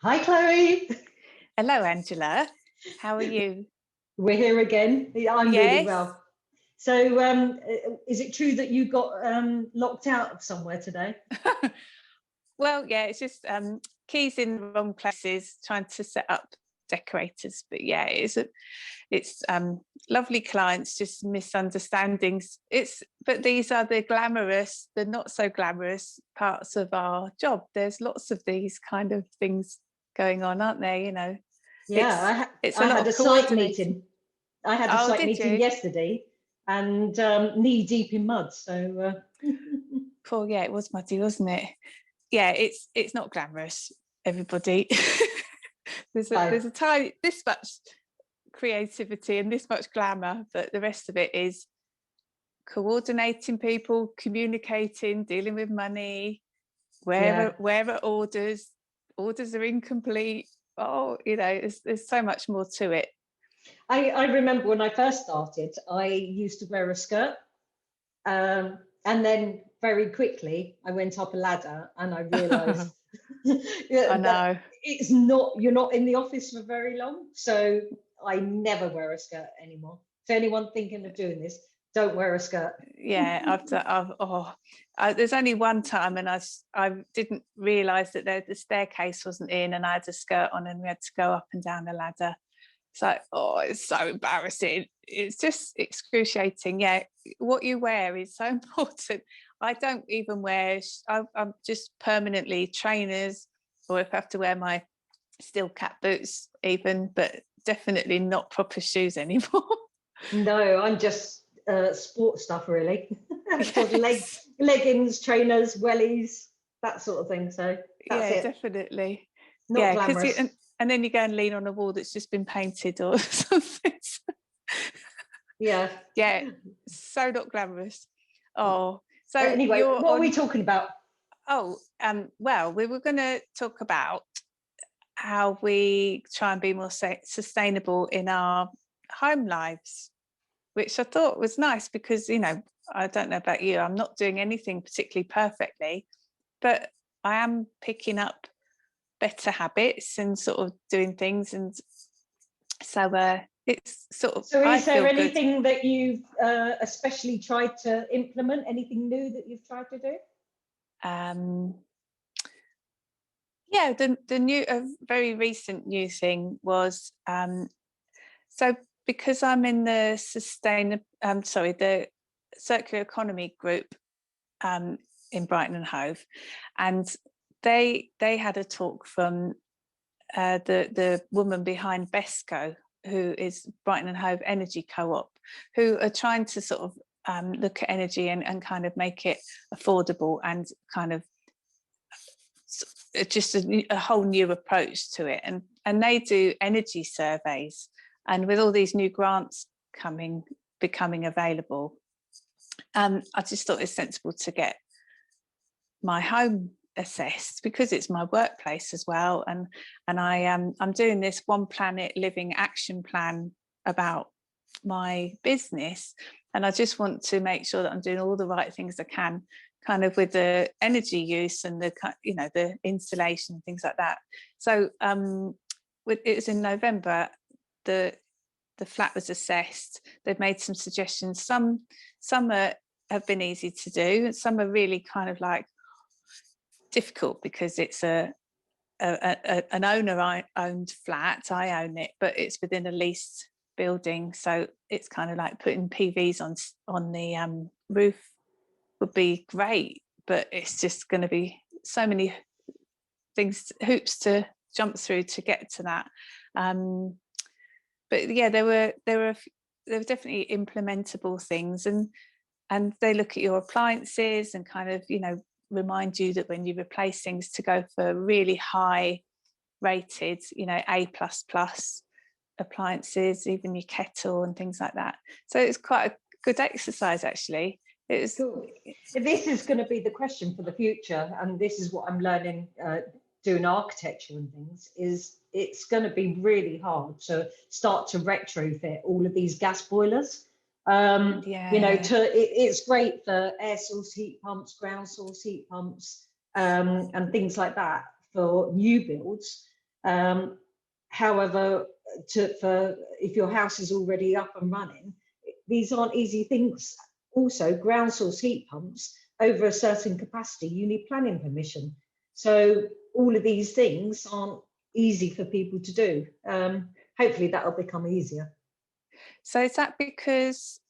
Hi, Chloe. Hello, Angela. How are you? We're here again. I'm really Yes. well. So, is it true that you got locked out of somewhere today? Well, yeah, it's just keys in the wrong places, trying to set up decorators. But yeah, it's lovely clients, just misunderstandings. But these are the glamorous, the not so glamorous parts of our job. There's lots of these kind of things going on, aren't there? Yeah, It's a I lot had of a site coordinating. meeting. I had a Oh, site did meeting you? yesterday, and knee deep in mud. So, Cool. Yeah, it was muddy, wasn't it? Yeah, it's not glamorous, everybody. there's a tiny this much creativity and this much glamour, but the rest of it is coordinating people, communicating, dealing with money, yeah. where are orders are incomplete. Oh, there's so much more to it. I remember when I first started, I used to wear a skirt. And then very quickly, I went up a ladder and I realized I that know. you're not in the office for very long. So I never wear a skirt anymore. So anyone thinking of doing this, don't wear a skirt. Yeah, there's only one time, and I didn't realise that the staircase wasn't in, and I had a skirt on, and we had to go up and down the ladder. It's like, oh, it's so embarrassing. It's just excruciating. Yeah, what you wear is so important. I don't even wear. I'm just permanently trainers, or if I have to wear my steel cap boots, even, but definitely not proper shoes anymore. No, I'm just sport stuff really. Just Yes. leggings, trainers, wellies, that sort of thing. So that's Yeah, it. definitely. Not Yeah, because glamorous. and then you go and lean on a wall that's just been painted or something. Yeah. Yeah, so not glamorous. Oh, so Anyway, you're what are we on. talking about? Oh, well, we were going to talk about how we try and be more sustainable in our home lives, which I thought was nice because, I don't know about you, I'm not doing anything particularly perfectly, but I am picking up better habits and sort of doing things. And so it's sort of, So I is there feel good. anything that you've especially tried to implement? Anything new that you've tried to do? Um, yeah, the new, a very recent new thing was, so because I'm in the the circular economy group in Brighton and Hove, and they had a talk from the woman behind Besco, who is Brighton and Hove Energy Co-op, who are trying to sort of look at energy and kind of make it affordable and kind of just a whole new approach to it. And they do energy surveys, and with all these new grants becoming available, I just thought it's sensible to get my home assessed because it's my workplace as well. And I'm doing this One Planet Living action plan about my business, and I just want to make sure that I'm doing all the right things I can, kind of with the energy use and the insulation, things like that. So it was in November. The flat was assessed. They've made some suggestions. Some have been easy to do, and some are really kind of like difficult because it's an owner-owned flat. I own it, but it's within a leased building, so it's kind of like putting PVs on the roof would be great, but it's just going to be so many hoops to jump through to get to that. But yeah, there were definitely implementable things, and they look at your appliances and kind of remind you that when you replace things to go for really high rated, A++ appliances, even your kettle and things like that. So it's quite a good exercise actually. It was Cool. This is going to be the question for the future, and this is what I'm learning doing architecture and things. Is it's going to be really hard to start to retrofit all of these gas boilers. Yeah. It's great for air source heat pumps, ground source heat pumps, and things like that for new builds. However, for if your house is already up and running, these aren't easy things. Also, ground source heat pumps over a certain capacity, you need planning permission. So all of these things aren't easy for people to do. Hopefully that'll become easier. So is that because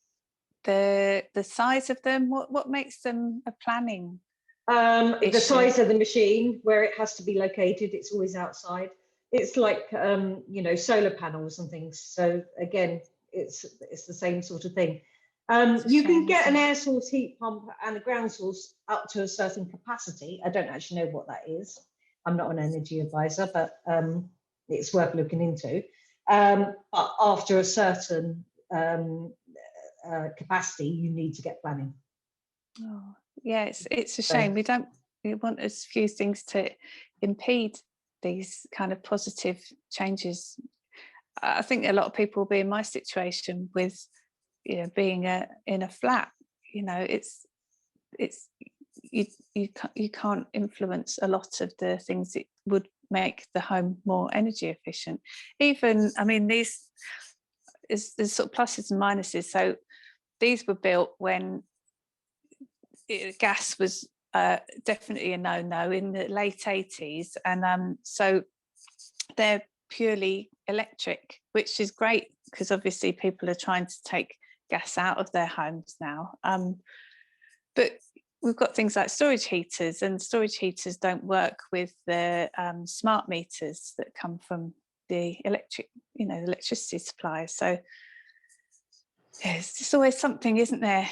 the size of them? What makes them a planning The issue? size of the machine, where it has to be located, it's always outside. It's like you know, solar panels and things. So again, it's the same sort of thing. You can get an air source heat pump and a ground source up to a certain capacity. I don't actually know what that is. I'm not an energy advisor, but it's worth looking into. But after a certain capacity, you need to get planning. Oh, yeah, it's a shame. We want as few things to impede these kind of positive changes. I think a lot of people will be in my situation with, you know, being in a flat. You know, it's you can't influence a lot of the things that would make the home more energy efficient. Even, I mean, there's sort of pluses and minuses. So these were built when gas was definitely a no-no in the late 80s, and so they're purely electric, which is great because obviously people are trying to take gas out of their homes now. But we've got things like storage heaters, and storage heaters don't work with the smart meters that come from the electricity suppliers. So there's always something, isn't there?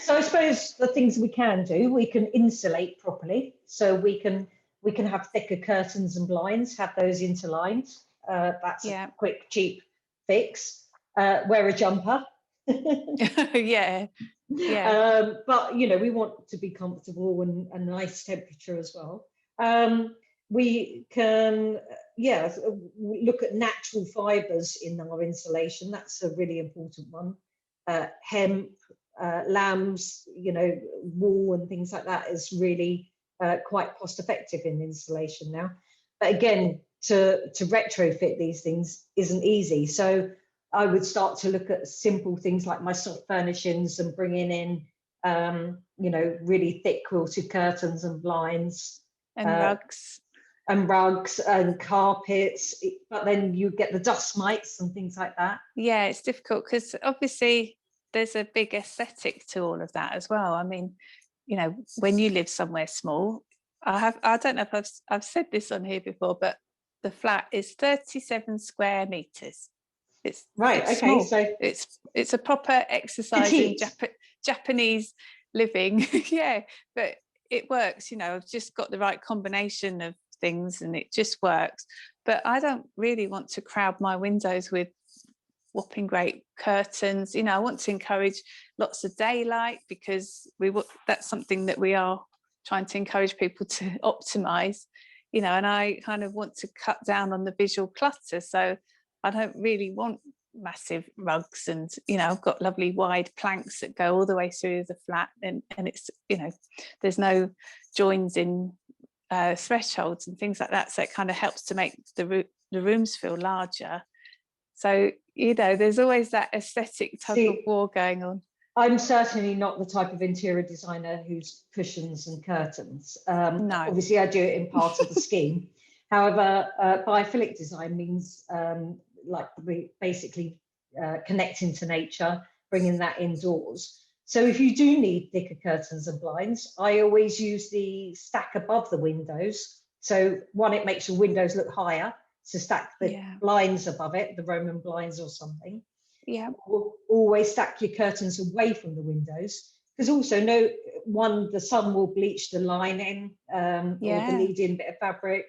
So I suppose the things we can do, we can insulate properly. So we can have thicker curtains and blinds, have those interlined. That's a quick, cheap fix. Wear a jumper. Yeah. But you know, we want to be comfortable and a nice temperature as well. We can, look at natural fibres in our insulation. That's a really important one. Hemp, lambs, you know, wool and things like that is really quite cost effective in insulation now. But again, to retrofit these things isn't easy. So I would start to look at simple things like my soft furnishings and bringing in, you know, really thick quilted curtains and blinds. And rugs. And rugs and carpets, but then you get the dust mites and things like that. Yeah, it's difficult because obviously there's a big aesthetic to all of that as well. I mean, you know, when you live somewhere small, I don't know if I've said this on here before, but the flat is 37 square meters. It's right. It's okay, small. so it's a proper exercise in Japanese living. Yeah, but it works. You know, I've just got the right combination of things, and it just works. But I don't really want to crowd my windows with whopping great curtains. You know, I want to encourage lots of daylight because that's something that we are trying to encourage people to optimize. You know, and I kind of want to cut down on the visual clutter. So I don't really want massive rugs, and you know, I've got lovely wide planks that go all the way through the flat, and it's, you know, there's no joins in thresholds and things like that, so it kind of helps to make the rooms feel larger. So, you know, there's always that aesthetic tug of war going on. I'm certainly not the type of interior designer who's cushions and curtains. No. Obviously I do it in part of the scheme. However, biophilic design means like basically connecting to nature, bringing that indoors. So if you do need thicker curtains and blinds, I always use the stack above the windows. So one, it makes your windows look higher, so stack the blinds above it, the Roman blinds or something. Yeah. Always stack your curtains away from the windows, because also the sun will bleach the lining or the lead-in bit of fabric.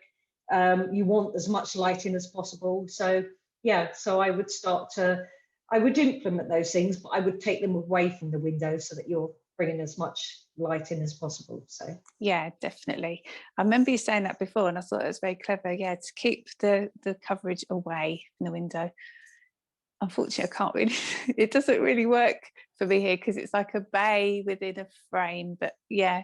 You want as much lighting as possible. So so I would implement those things, but I would take them away from the windows so that you're bringing as much light in as possible. So yeah, definitely. I remember you saying that before, and I thought it was very clever. Yeah, to keep the coverage away from the window. Unfortunately, I can't really. It doesn't really work for me here because it's like a bay within a frame. But yeah,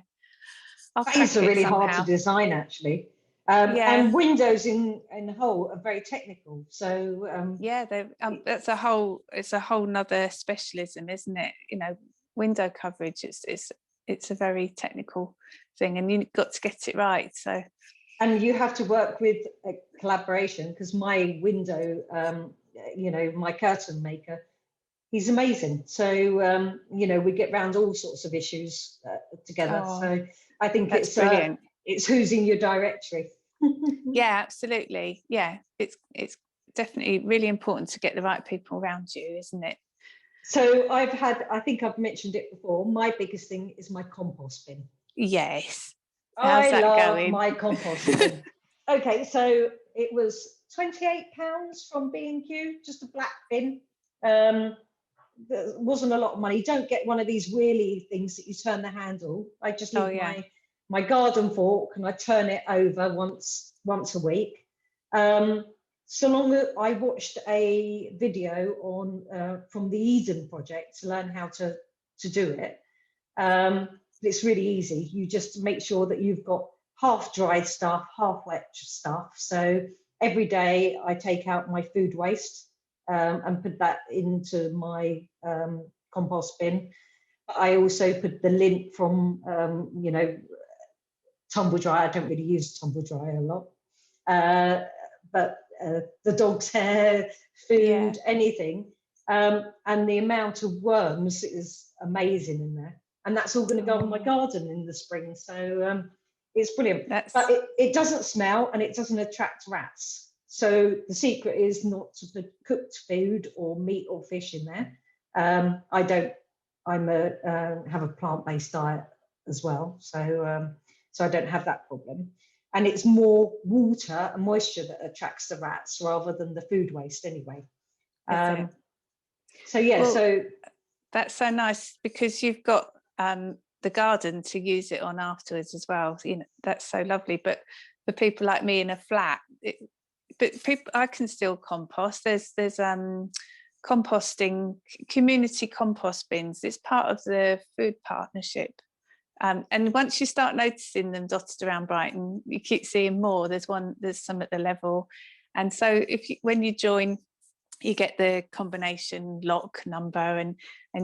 bays are really hard to design, actually. And windows in whole are very technical. So it's a whole nother specialism, isn't it? You know, window coverage. It's a very technical thing, and you've got to get it right. So, and you have to work with a collaboration, because my window, my curtain maker, he's amazing. So we get round all sorts of issues together. So I think it's brilliant. It's who's in your directory. Yeah, absolutely. Yeah, it's definitely really important to get the right people around you, isn't it? So I think I've mentioned it before, my biggest thing is my compost bin. Yes. How's that going? My compost bin. Okay, so it was £28 from B&Q, just a black bin. There wasn't a lot of money. You don't get one of these wheelie things that you turn the handle. I just leave my garden fork and I turn it over once a week. So long as I watched a video on from the Eden project to learn how to do it. It's really easy. You just make sure that you've got half dried stuff, half wet stuff. So every day I take out my food waste and put that into my compost bin. I also put the lint from, tumble dryer. I don't really use tumble dryer a lot, but the dog's hair, food, anything. And the amount of worms is amazing in there. And that's all going to go on my garden in the spring. So it's brilliant. But it doesn't smell and it doesn't attract rats. So the secret is not to put cooked food or meat or fish in there. I have a plant-based diet as well. So I don't have that problem. And it's more water and moisture that attracts the rats rather than the food waste anyway. So that's so nice, because you've got the garden to use it on afterwards as well. You know, that's so lovely. But for people like me in a flat, I can still compost. There's composting, community compost bins. It's part of the food partnership. And once you start noticing them dotted around Brighton, you keep seeing more. There's some at the level. And so when you join, you get the combination lock number and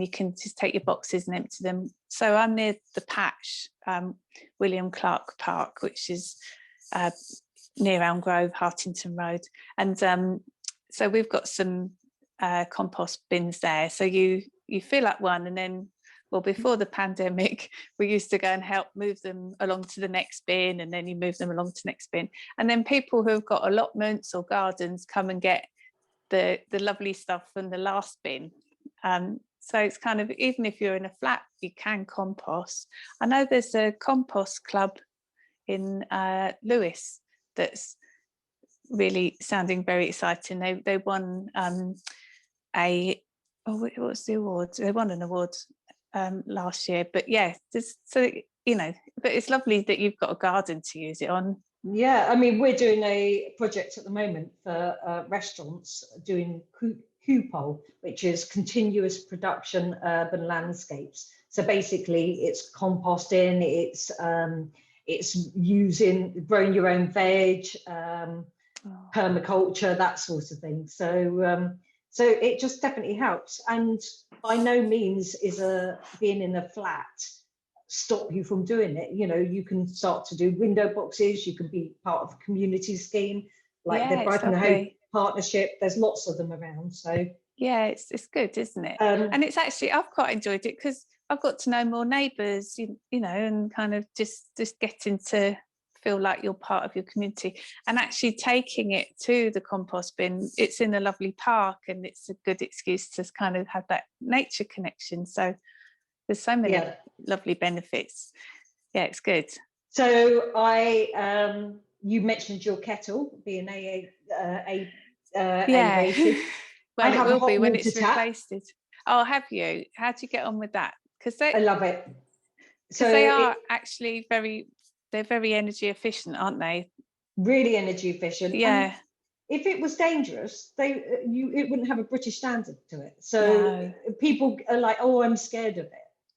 you can just take your boxes and empty them. So I'm near the Patch, William Clark Park, which is near Elm Grove, Hartington Road. And so we've got some compost bins there. So you fill up one, and then, well, before the pandemic, we used to go and help move them along to the next bin, and then you move them along to the next bin. And then people who've got allotments or gardens come and get the lovely stuff from the last bin. So it's kind of, even if you're in a flat, you can compost. I know there's a compost club in Lewes that's really sounding very exciting. They won what was the award? They won an award last year. But yeah, but it's lovely that you've got a garden to use it on. Yeah, I mean, we're doing a project at the moment for restaurants doing CUPO, which is continuous production urban landscapes. So basically, it's composting, it's growing your own veg, permaculture, that sort of thing. So it just definitely helps. And by no means is being in a flat stop you from doing it. You know, you can start to do window boxes, you can be part of a community scheme like the Brighton Hope Partnership. There's lots of them around. So yeah, it's good, isn't it? And it's actually, I've quite enjoyed it because I've got to know more neighbours, you know, and kind of just getting to feel like you're part of your community, and actually taking it to the compost bin. It's in a lovely park and it's a good excuse to kind of have that nature connection. So there's so many lovely benefits. Yeah, it's good. So you mentioned your kettle being A-rated. Well, it will be when it's replaced. Oh, have you? How do you get on with that? Because I love it. So they are actually they're very energy efficient, aren't they? Really energy efficient. Yeah. And if it was dangerous, it wouldn't have a British standard to it. So people are like, oh, I'm scared of it.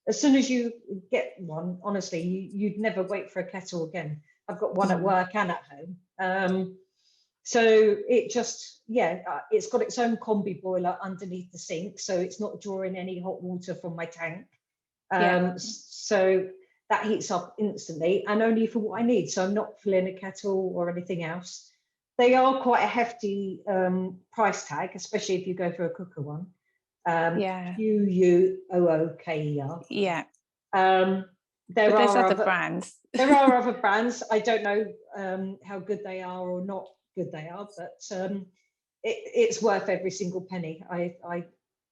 As soon as you get one, honestly, you'd never wait for a kettle again. I've got one at work and at home. So it just, it's got its own combi boiler underneath the sink, so it's not drawing any hot water from my tank. So that heats up instantly and only for what I need. So I'm not filling a kettle or anything else. They are quite a hefty price tag, especially if you go for a cooker one. QUOOKER. Yeah. There's other brands. There are other brands. I don't know how good they are or not good they are, but it's worth every single penny. I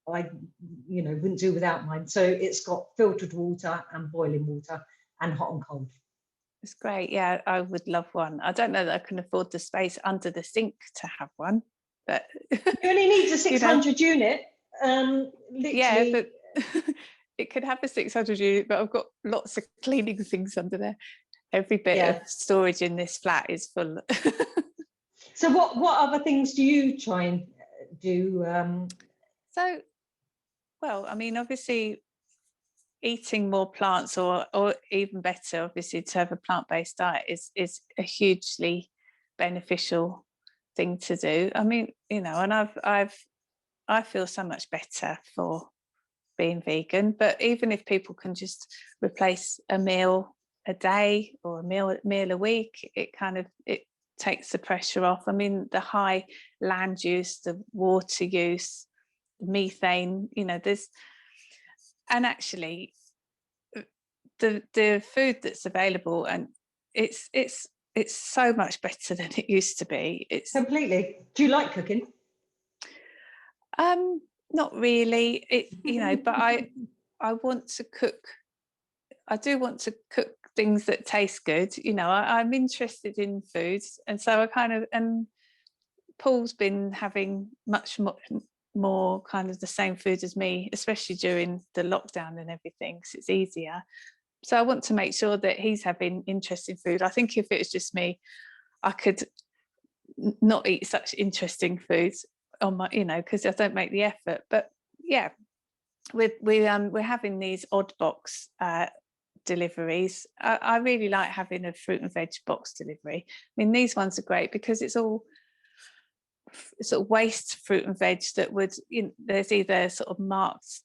wouldn't do without mine. So it's got filtered water and boiling water and hot and cold. It's great. Yeah, I would love one. I don't know that I can afford the space under the sink to have one, but you only need a 600 unit. Literally. Yeah, but it could have a 600 unit, but I've got lots of cleaning things under there. Every bit of storage in this flat is full. So what other things do you try and do? Well, I mean, obviously eating more plants, or even better, obviously, to have a plant-based diet is a hugely beneficial thing to do. I mean, and I feel so much better for being vegan. But even if people can just replace a meal a day or a meal a week, it takes the pressure off. I mean, the high land use, the water use, methane, and actually the food that's available, and it's so much better than it used to be. It's completely. Do you like cooking? Not really. But I want to cook. I do want to cook things that taste good. I'm interested in foods, and so and Paul's been having much more kind of the same food as me, especially during the lockdown and everything, because it's easier. So I want to make sure that he's having interesting food. I think if it was just me, I could not eat such interesting foods on my, because I don't make the effort. But yeah, we're having these odd box deliveries. I really like having a fruit and veg box delivery. I mean, these ones are great because it's all sort of waste fruit and veg that would, there's either sort of marked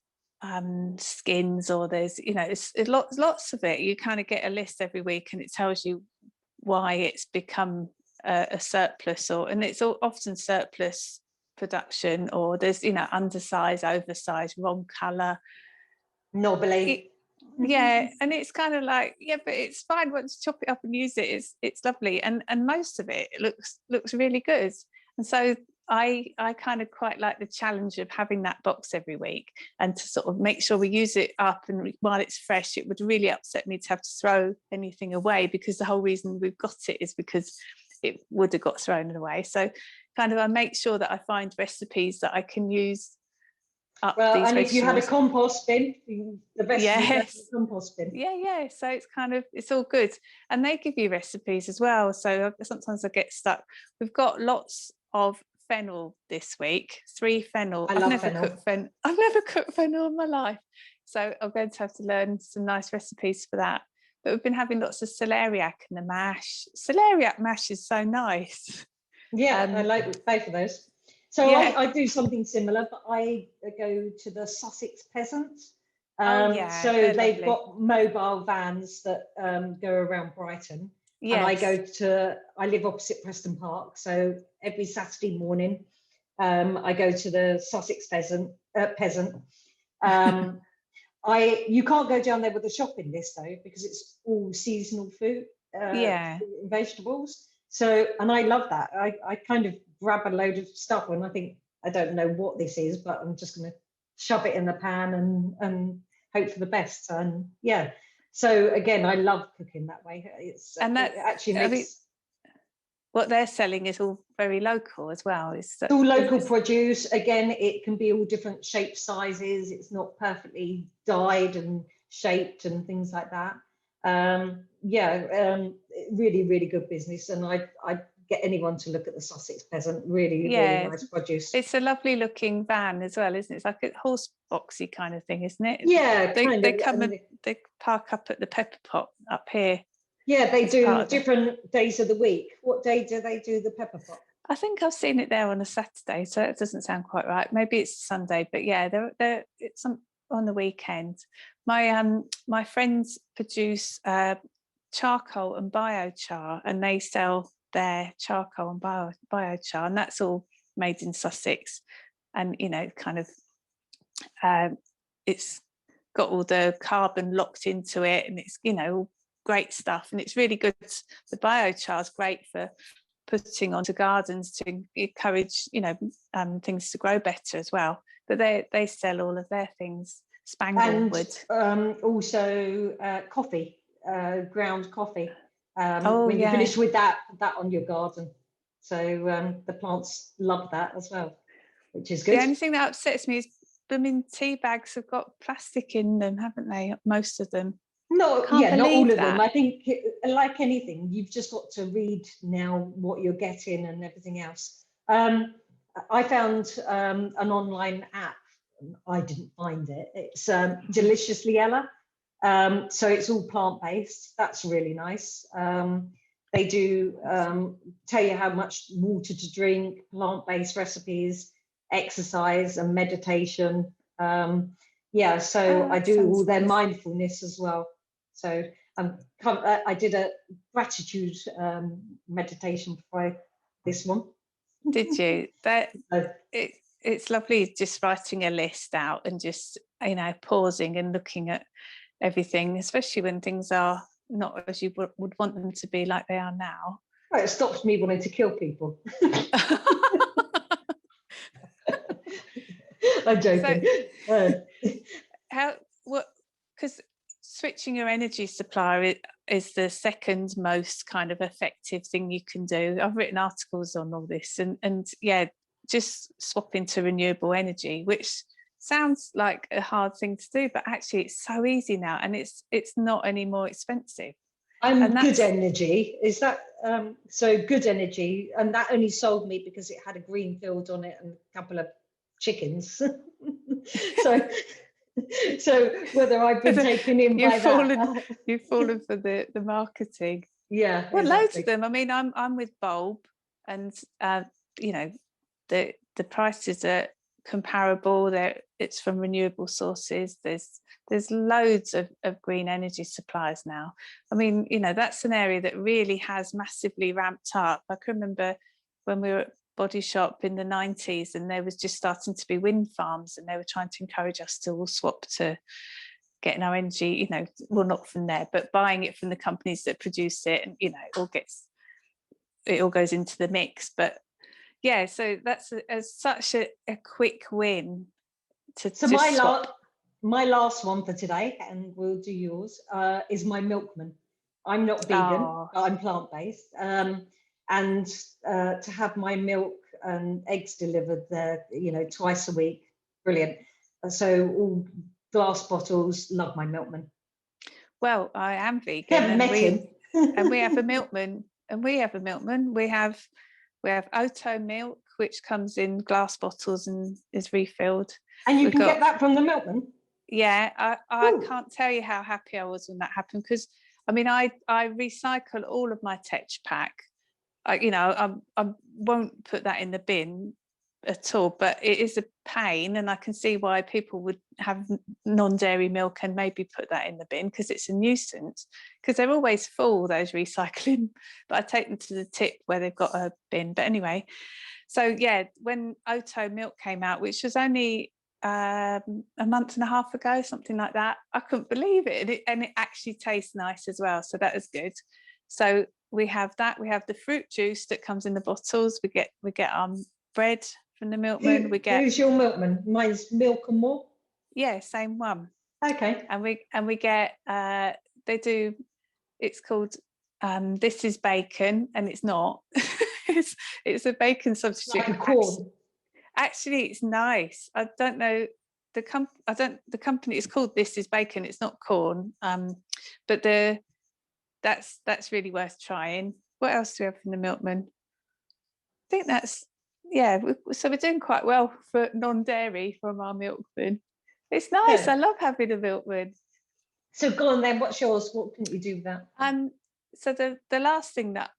skins, or there's it's lots of it. You kind of get a list every week and it tells you why it's become a surplus, and it's all often surplus production, or there's undersized, oversized, wrong color, knobbly. And it's kind of like, but it's fine once you chop it up and use it. It's lovely, and most of it looks really good. And so I kind of quite like the challenge of having that box every week, and to sort of make sure we use it up, and while it's fresh. It would really upset me to have to throw anything away, because the whole reason we've got it is because it would have got thrown away. So kind of I make sure that I find recipes that I can use up these and vegetables. If you had a compost bin, the best compost bin. So it's all good, and they give you recipes as well. So sometimes I get stuck. We've got lots of fennel this week, 3 fennel. I've never cooked fennel in my life, so I'm going to have to learn some nice recipes for that. But we've been having lots of celeriac in the mash. Celeriac mash is so nice. I like both of those. So I do something similar, but I go to the Sussex Peasants. So they've got mobile vans that go around Brighton. Yes. And I live opposite Preston Park. So every Saturday morning, I go to the Sussex Peasant. You can't go down there with a shopping list though, because it's all seasonal food, and vegetables. So, and I love that. I kind of grab a load of stuff and I think, I don't know what this is, but I'm just going to shove it in the pan and hope for the best. And so again, I love cooking that way. It actually makes... what they're selling is all very local as well. It's all local produce. Again, it can be all different shapes, sizes. It's not perfectly dyed and shaped and things like that. Really, really good business. And I get anyone to look at the Sussex Peasant. Really, really nice produce. It's a lovely looking van as well, isn't it? It's like a horse boxy kind of thing, isn't it? Yeah, they come and they park up at the Pepper Pot up here. Yeah, they as part do of the- different days of the week. What day do they do the pepper pot? I think I've seen it there on a Saturday, so it doesn't sound quite right. Maybe it's Sunday, but yeah, it's on the weekend. My friends produce charcoal and biochar, and they sell their charcoal and biochar, and that's all made in Sussex. And kind of it's got all the carbon locked into it, and it's all great stuff, and it's really good. The biochar is great for putting onto gardens to encourage things to grow better as well. But they sell all of their things. Spanglewood, and also coffee, ground coffee. When you finish with that on your garden, so the plants love that as well, which is good. The only thing that upsets me is blooming tea bags have got plastic in them, haven't they? Most of them. Not all of them. I think, like anything, you've just got to read now what you're getting and everything else. I found an online app. I didn't find it. It's Deliciously Ella. So it's all plant-based. That's really nice. They do tell you how much water to drink, plant-based recipes, exercise and meditation. So I do all their mindfulness as well. So I did a gratitude meditation before this one. Did you? It's lovely just writing a list out and just pausing and looking at everything, especially when things are not as you would want them to be, like they are now. Well, it stops me wanting to kill people. I'm joking. Because switching your energy supplier is the second most kind of effective thing you can do. I've written articles on all this, and just swapping to renewable energy, which sounds like a hard thing to do, but actually it's so easy now, and it's not any more expensive. Good energy, is that so good energy, and that only sold me because it had a green field on it and a couple of chickens. so whether I've been taken in by that, you've fallen for the marketing. Yeah, well, exactly. Loads of them. I mean, I'm with Bulb, and the prices are comparable. It's from renewable sources. There's loads of green energy suppliers now. I mean, that's an area that really has massively ramped up. I can remember when we were at Body Shop in the 90s, and there was just starting to be wind farms, and they were trying to encourage us to all swap to getting our energy, well, not from there, but buying it from the companies that produce it, and it all goes into the mix. But yeah, so that's such a quick win to swap. My last one for today, and we'll do yours, is my milkman. I'm not vegan, but I'm plant-based. And to have my milk and eggs delivered there, twice a week, brilliant. So all glass bottles, love my milkman. Well, I am vegan, and we have a milkman, We have Oto milk, which comes in glass bottles and is refilled. And you can get that from the milkman? Yeah, I can't tell you how happy I was when that happened, because I mean, I recycle all of my Tetch Pack. I won't put that in the bin at all, but it is a pain, and I can see why people would have non-dairy milk and maybe put that in the bin, because it's a nuisance, because they're always full, those recycling. But I take them to the tip where they've got a bin. But anyway, so yeah, when Oto milk came out, which was only a month and a half ago, something like that, I couldn't believe it, and it actually tastes nice as well, so that was good. So we have that. We have the fruit juice that comes in the bottles. We get bread from the milkman. Who's your milkman? Mine's Milk and More. Yeah, same one. Okay. And we get they do. It's called This Is Bacon, and it's not. it's a bacon substitute. Like a corn. Actually, it's nice. I don't know the company is called This Is Bacon. It's not corn. But that's really worth trying. What else do we have from the milkman? I think that's, so we're doing quite well for non-dairy from our milkman. It's nice. Yeah. I love having a milkman. So go on then, what's yours? What can you do with that? so the last thing that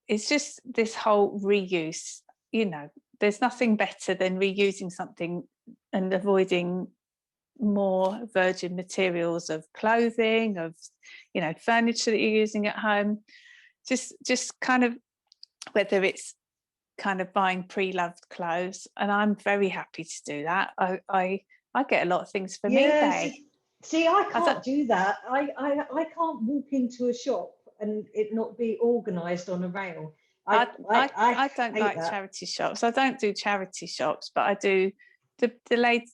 is just this whole reuse. You know, there's nothing better than reusing something and avoiding more virgin materials of clothing, of, you know, furniture that you're using at home. Just kind of, whether it's kind of buying pre-loved clothes, and I'm very happy to do that. I get a lot of things from eBay. See, I can't do that. I can't walk into a shop and it not be organised on a rail. I don't like that. charity shops. I don't do charity shops, but I do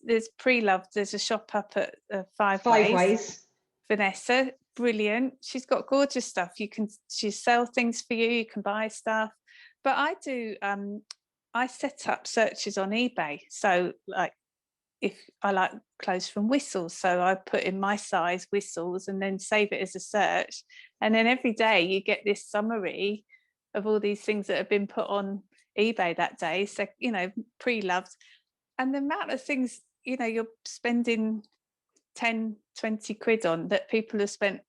there's pre-loved. There's a shop up at Five Ways. Vanessa, brilliant. She's got gorgeous stuff. She sell things for you. You can buy stuff. But I do. I set up searches on eBay. So like, if I like clothes from Whistles, so I put in my size Whistles and then save it as a search. And then every day you get this summary of all these things that have been put on eBay that day. So, you know, pre-loved. And the amount of things, you know, you're spending 10, 20 quid on that people have spent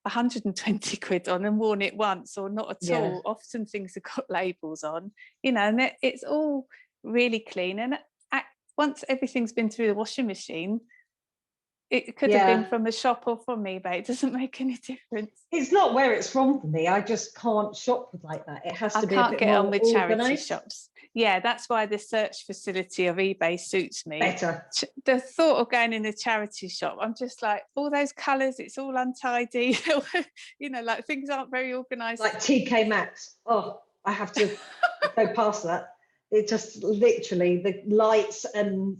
120 quid on and worn it once or not at all. Often things have got labels on, you know, and it's all really clean. And once everything's been through the washing machine, it could have been from a shop or from eBay. It doesn't make any difference. It's not where it's from for me. I just can't shop like that. It has to be a bit more organised. I can't get on with charity shops. Yeah, that's why the search facility of eBay suits me better. The thought of going in a charity shop, I'm just like, all those colours, it's all untidy. You know, like things aren't very organised. Like TK Maxx. Oh, I have to go past that. It just literally, the lights and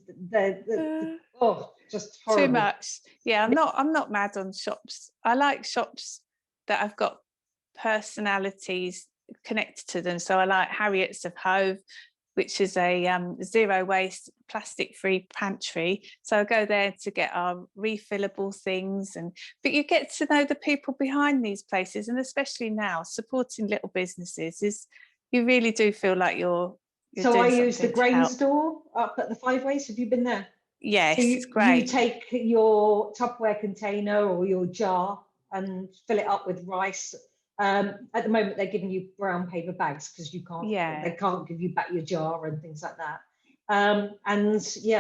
just horrible. Too much. Yeah, I'm not mad on shops. I like shops that have got personalities connected to them. So I like Harriet's of Hove, which is a zero waste, plastic free pantry. So I go there to get our refillable things, but you get to know the people behind these places, and especially now supporting little businesses is, you really do feel like you're so I use the grain store up at the Five Ways. Have you been there? Yes, so it's great. You take your Tupperware container or your jar and fill it up with rice. At the moment, they're giving you brown paper bags because they can't give you back your jar and things like that.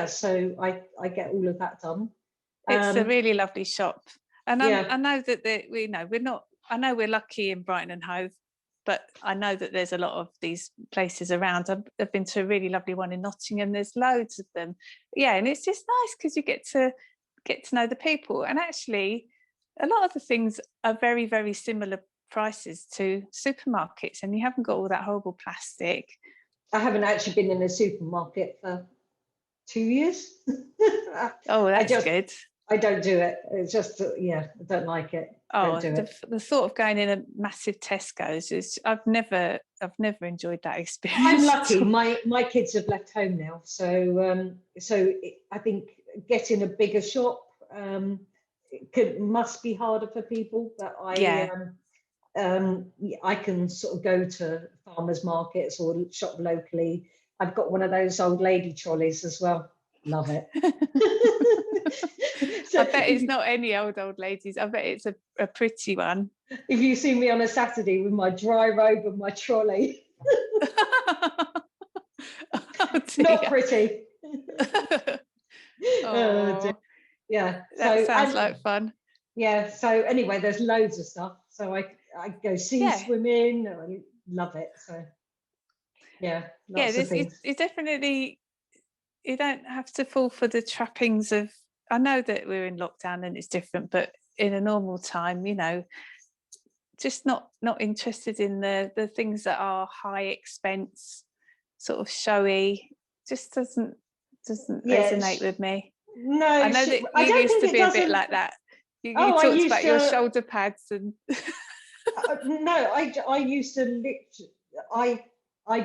So I get all of that done. It's a really lovely shop, and I know that I know we're lucky in Brighton and Hove, but I know that there's a lot of these places around. I've been to a really lovely one in Nottingham. There's loads of them. Yeah, and it's just nice because you get to know the people. And actually, a lot of the things are very, very similar prices to supermarkets, and you haven't got all that horrible plastic. I haven't actually been in a supermarket for 2 years. Oh, that's good. I don't do it. It's just, I don't like it. Oh, the thought of going in a massive Tesco's is, I've never enjoyed that experience. I'm lucky. My kids have left home now, so I think getting a bigger shop must be harder for people. But I can sort of go to farmers markets or shop locally. I've got one of those old lady trolleys as well. Love it. I bet it's not any old ladies. I bet it's a pretty one. If you see me on a Saturday with my dry robe and my trolley. Not pretty. Yeah. That sounds like fun. Yeah. So anyway, there's loads of stuff. So I go swimming. I love it. So lots of things. You definitely, you don't have to fall for the trappings of, I know that we're in lockdown and it's different, but in a normal time, just not interested in the things that are high expense, sort of showy. Just doesn't resonate with me. No, I know that you used to be a bit like that. You talked about your shoulder pads and. No, I used to I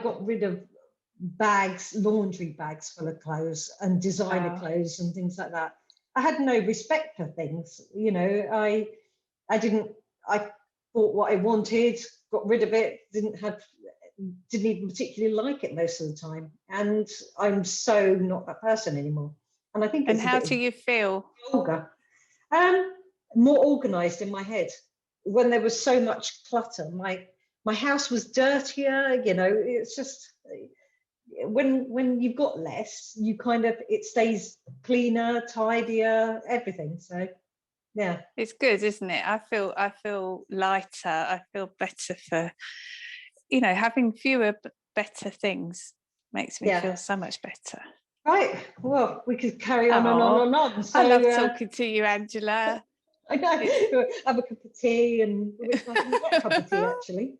got rid of laundry bags full of clothes and designer clothes and things like that. I had no respect for things, I bought what I wanted, got rid of it, didn't even particularly like it most of the time. And I'm so not that person anymore. And I think how do you feel? Vulgar. More organised in my head. when there was so much clutter, my house was dirtier. You know, it's just when you've got less, you kind of, it stays cleaner, tidier, everything. So yeah, it's good, isn't it? I feel lighter. I feel better for, you know, having fewer better things makes me feel so much better. Right. Well, we could carry on and on and on. So I love talking to you, Angela. I know. Have a cup of tea, and I can get a cup of tea actually.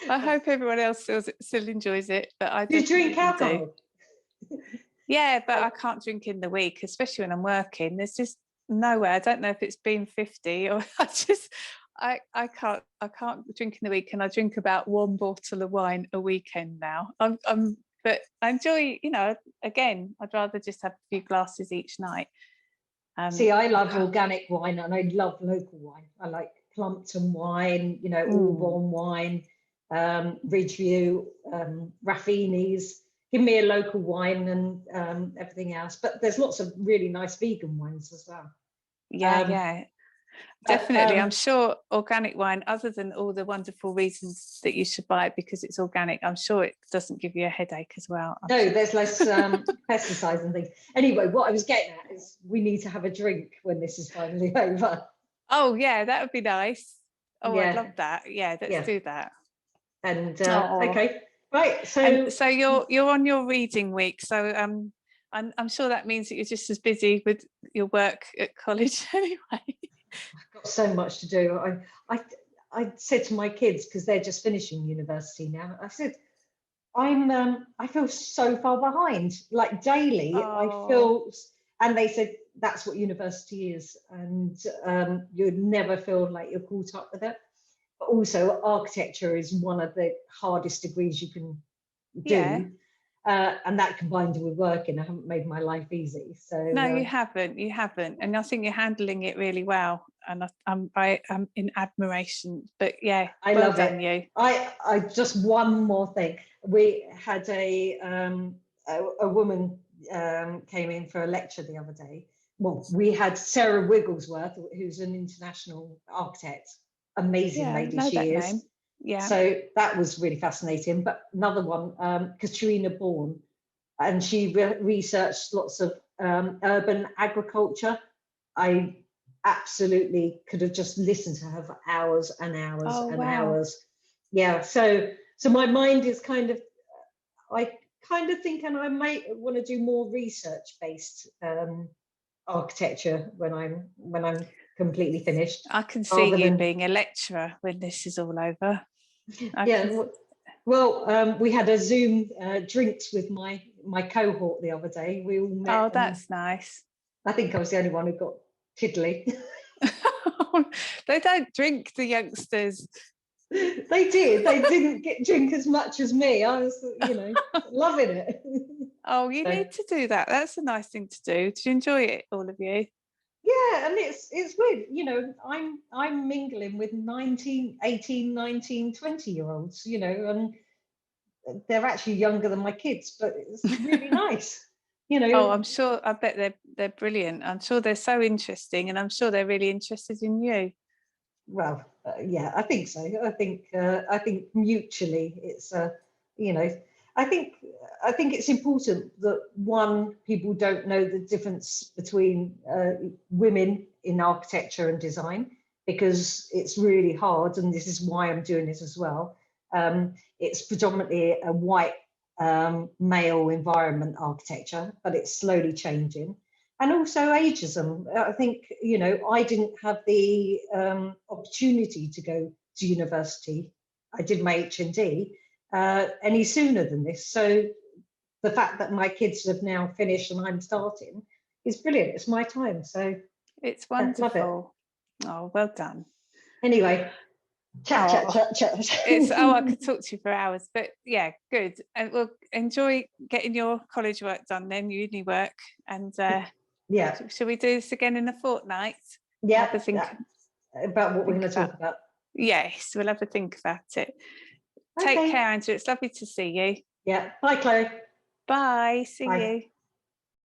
I hope everyone else still enjoys it, but I do you drink alcohol? Yeah, but I can't drink in the week, especially when I'm working. There's just nowhere. I don't know if it's been 50 or I can't drink in the week, and I drink about 1 bottle of wine a weekend now. But I enjoy, you know, again, I'd rather just have a few glasses each night. See, I love organic wine, and I love local wine. I like Plumpton wine, you know, Auburn wine, Ridgeview, Raffini's. Give me a local wine and everything else. But there's lots of really nice vegan wines as well. Yeah. Definitely. I'm sure organic wine, other than all the wonderful reasons that you should buy it because it's organic, I'm sure it doesn't give you a headache as well. There's less pesticides and things. Anyway, what I was getting at is we need to have a drink when this is finally over. Oh yeah, that would be nice. Oh yeah. I'd love that. Yeah, let's do that. And okay, right. So you're on your reading week. So I'm sure that means that you're just as busy with your work at college anyway. I've got so much to do. I said to my kids, because they're just finishing university now, I said, I feel so far behind, like daily. I feel, and they said that's what university is, and you'd never feel like you're caught up with it. But also architecture is one of the hardest degrees you can do. And that combined with working, I haven't made my life easy. So no, you haven't, and I think you're handling it really well, and I'm in admiration. But yeah, I well love done, it. you. I just one more thing. We had a woman came in for a lecture the other day. Well, we had Sarah Wigglesworth, who's an international architect, amazing lady she is. Name. Yeah. So that was really fascinating. But another one, Katrina Bourne, and she researched lots of urban agriculture. I absolutely could have just listened to her for hours and hours hours. Yeah. So my mind is kind of, I kind of think, and I might want to do more research-based architecture when I'm completely finished. I can see you being a lecturer when this is all over. Well, we had a Zoom drinks with my cohort the other day. We all met. Oh, that's nice. I think I was the only one who got tiddly. They don't drink, the youngsters. They did. They didn't drink as much as me. I was, loving it. Oh, you need to do that. That's a nice thing to do. Do you enjoy it, all of you? Yeah, and it's weird. I'm mingling with 18, 19, 20-year-olds, and they're actually younger than my kids, but it's really nice. Oh, I'm sure. I bet they're brilliant. I'm sure they're so interesting, and I'm sure they're really interested in you. Well, yeah, I think so. I think mutually, it's I think it's important that people don't know the difference between women in architecture and design, because it's really hard, and this is why I'm doing it as well. It's predominantly a white male environment architecture, but it's slowly changing. And also ageism. I think, I didn't have the opportunity to go to university. I did my HND any sooner than this. So the fact that my kids have now finished and I'm starting is brilliant. It's my time. So it's wonderful. Oh, well done. Anyway, chat. I could talk to you for hours, but yeah, good. And we'll enjoy getting your college work done then, uni work, and yeah. Shall we do this again in a fortnight? Yeah. About what we're going to talk about. Yes, we'll have a think about it. Okay. Take care, Angela. It's lovely to see you. Yeah. Bye, Chloe. Bye. See you.